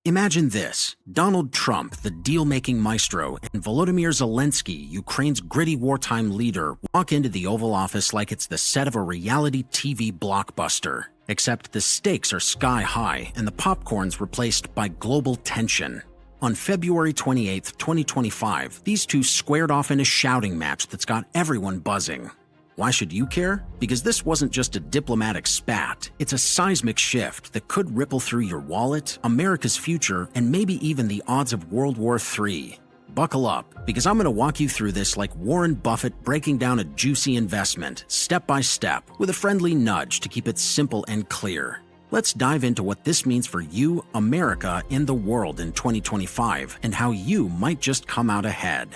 Imagine this: Donald Trump, the deal-making maestro, and Volodymyr Zelensky, Ukraine's gritty wartime leader, walk into the Oval Office like it's the set of a reality TV blockbuster. Except the stakes are sky high and the popcorn's replaced by global tension. On February 28, 2025, these two squared off in a shouting match that's got everyone buzzing. Why should you care? Because this wasn't just a diplomatic spat. It's a seismic shift that could ripple through your wallet, America's future, and maybe even the odds of World War III. Buckle up, because I'm going to walk you through this like Warren Buffett breaking down a juicy investment, step by step, with a friendly nudge to keep it simple and clear. Let's dive into what this means for you, America, and the world in 2025, and how you might just come out ahead.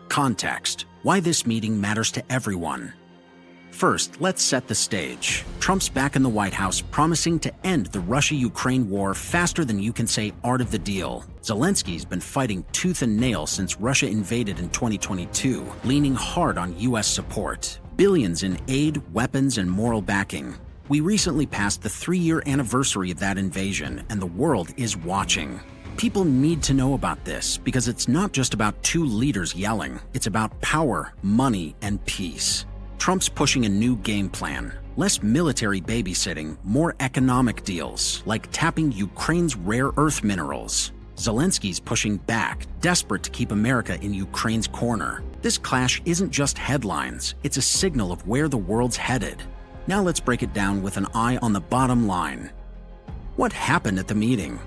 Context: why this meeting matters to everyone. First, let's set the stage. Trump's back in the White House promising to end the Russia-Ukraine war faster than you can say art of the deal. Zelensky's been fighting tooth and nail since Russia invaded in 2022, leaning hard on U.S. support. Billions in aid, weapons, and moral backing. We recently passed the 3-year anniversary of that invasion, and the world is watching. People need to know about this because it's not just about two leaders yelling. It's about power, money, and peace. Trump's pushing a new game plan. Less military babysitting, more economic deals, like tapping Ukraine's rare earth minerals. Zelensky's pushing back, desperate to keep America in Ukraine's corner. This clash isn't just headlines, it's a signal of where the world's headed. Now let's break it down with an eye on the bottom line. What happened at the meeting?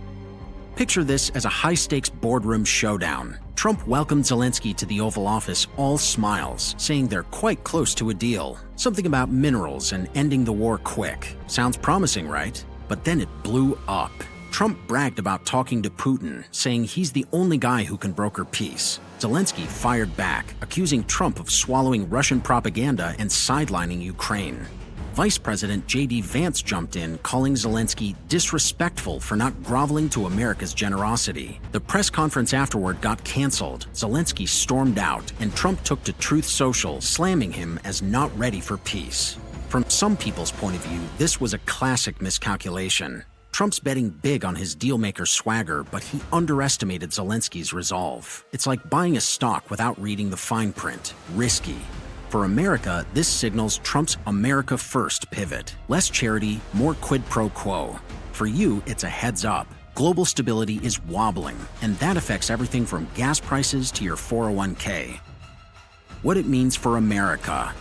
Picture this as a high-stakes boardroom showdown. Trump welcomed Zelensky to the Oval Office all smiles, saying they're quite close to a deal. Something about minerals and ending the war quick. Sounds promising, right? But then it blew up. Trump bragged about talking to Putin, saying he's the only guy who can broker peace. Zelensky fired back, accusing Trump of swallowing Russian propaganda and sidelining Ukraine. Vice President J.D. Vance jumped in, calling Zelensky disrespectful for not groveling to America's generosity. The press conference afterward got canceled. Zelensky stormed out, and Trump took to Truth Social, slamming him as not ready for peace. From some people's point of view, this was a classic miscalculation. Trump's betting big on his dealmaker swagger, but he underestimated Zelensky's resolve. It's like buying a stock without reading the fine print. Risky. For America, this signals Trump's America First pivot. Less charity, more quid pro quo. For you, it's a heads up. Global stability is wobbling, and that affects everything from gas prices to your 401k. What it means for America.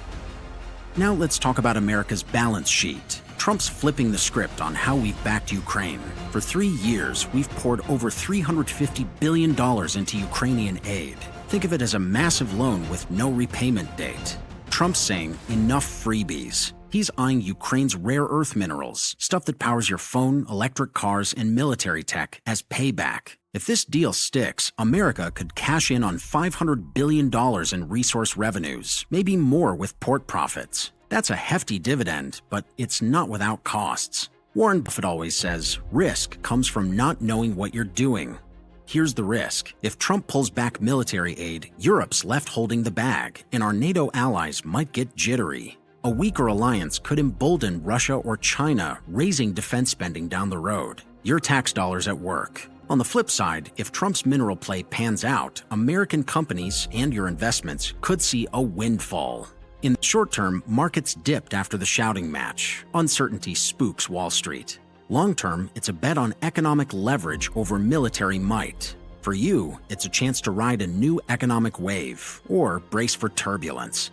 Now let's talk about America's balance sheet. Trump's flipping the script on how we've backed Ukraine. For 3 years, we've poured over $350 billion into Ukrainian aid. Think of it as a massive loan with no repayment date. Trump's saying, enough freebies. He's eyeing Ukraine's rare earth minerals, stuff that powers your phone, electric cars, and military tech, as payback. If this deal sticks, America could cash in on $500 billion in resource revenues, maybe more with port profits. That's a hefty dividend, but it's not without costs. Warren Buffett always says, risk comes from not knowing what you're doing. Here's the risk. If Trump pulls back military aid, Europe's left holding the bag, and our NATO allies might get jittery. A weaker alliance could embolden Russia or China, raising defense spending down the road. Your tax dollars at work. On the flip side, if Trump's mineral play pans out, American companies and your investments could see a windfall. In the short term, markets dipped after the shouting match. Uncertainty spooks Wall Street. Long term, it's a bet on economic leverage over military might. For you, it's a chance to ride a new economic wave, or brace for turbulence.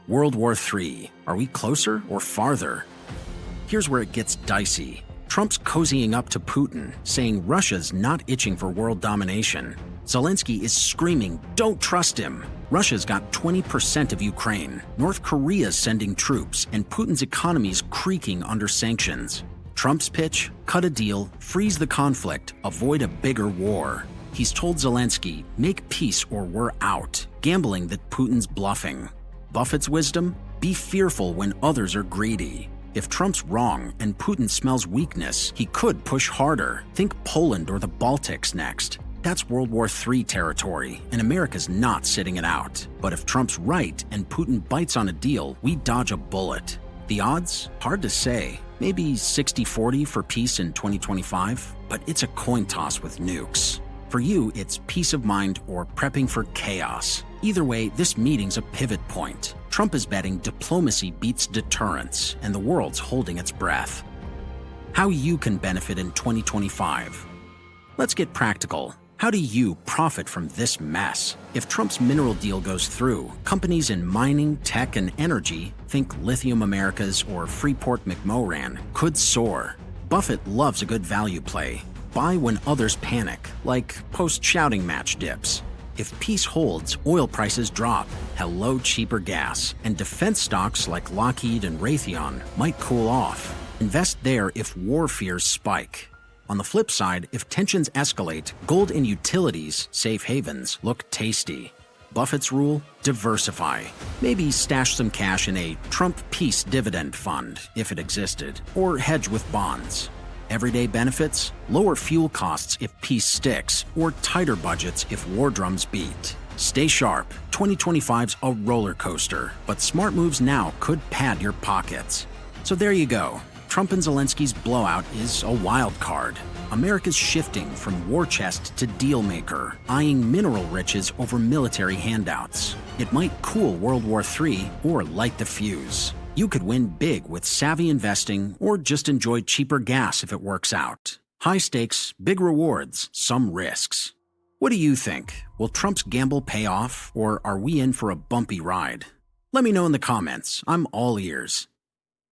World War III. Are we closer or farther? Here's where it gets dicey. Trump's cozying up to Putin, saying Russia's not itching for world domination. Zelensky is screaming, don't trust him. Russia's got 20% of Ukraine. North Korea's sending troops, and Putin's economy's creaking under sanctions. Trump's pitch? Cut a deal, freeze the conflict, avoid a bigger war. He's told Zelensky, make peace or we're out, gambling that Putin's bluffing. Buffett's wisdom? Be fearful when others are greedy. If Trump's wrong and Putin smells weakness, he could push harder. Think Poland or the Baltics next. That's World War III territory, and America's not sitting it out. But if Trump's right and Putin bites on a deal, we dodge a bullet. The odds? Hard to say. Maybe 60-40 for peace in 2025, but it's a coin toss with nukes. For you, it's peace of mind or prepping for chaos. Either way, this meeting's a pivot point. Trump is betting diplomacy beats deterrence, and the world's holding its breath. How you can benefit in 2025. Let's get practical. How do you profit from this mess? If Trump's mineral deal goes through, companies in mining, tech, and energy, think Lithium Americas or Freeport-McMoRan, could soar. Buffett loves a good value play. Buy when others panic, like post-shouting match dips. If peace holds, oil prices drop. Hello, cheaper gas. And defense stocks like Lockheed and Raytheon might cool off. Invest there if war fears spike. On the flip side, if tensions escalate, gold and utilities, safe havens, look tasty. Buffett's rule? Diversify. Maybe stash some cash in a Trump peace dividend fund, if it existed, or hedge with bonds. Everyday benefits? Lower fuel costs if peace sticks, or tighter budgets if war drums beat. Stay sharp. 2025's a roller coaster, but smart moves now could pad your pockets. So there you go. Trump and Zelensky's blowout is a wild card. America's shifting from war chest to deal maker, eyeing mineral riches over military handouts. It might cool World War III or light the fuse. You could win big with savvy investing or just enjoy cheaper gas if it works out. High stakes, big rewards, some risks. What do you think? Will Trump's gamble pay off, or are we in for a bumpy ride? Let me know in the comments. I'm all ears.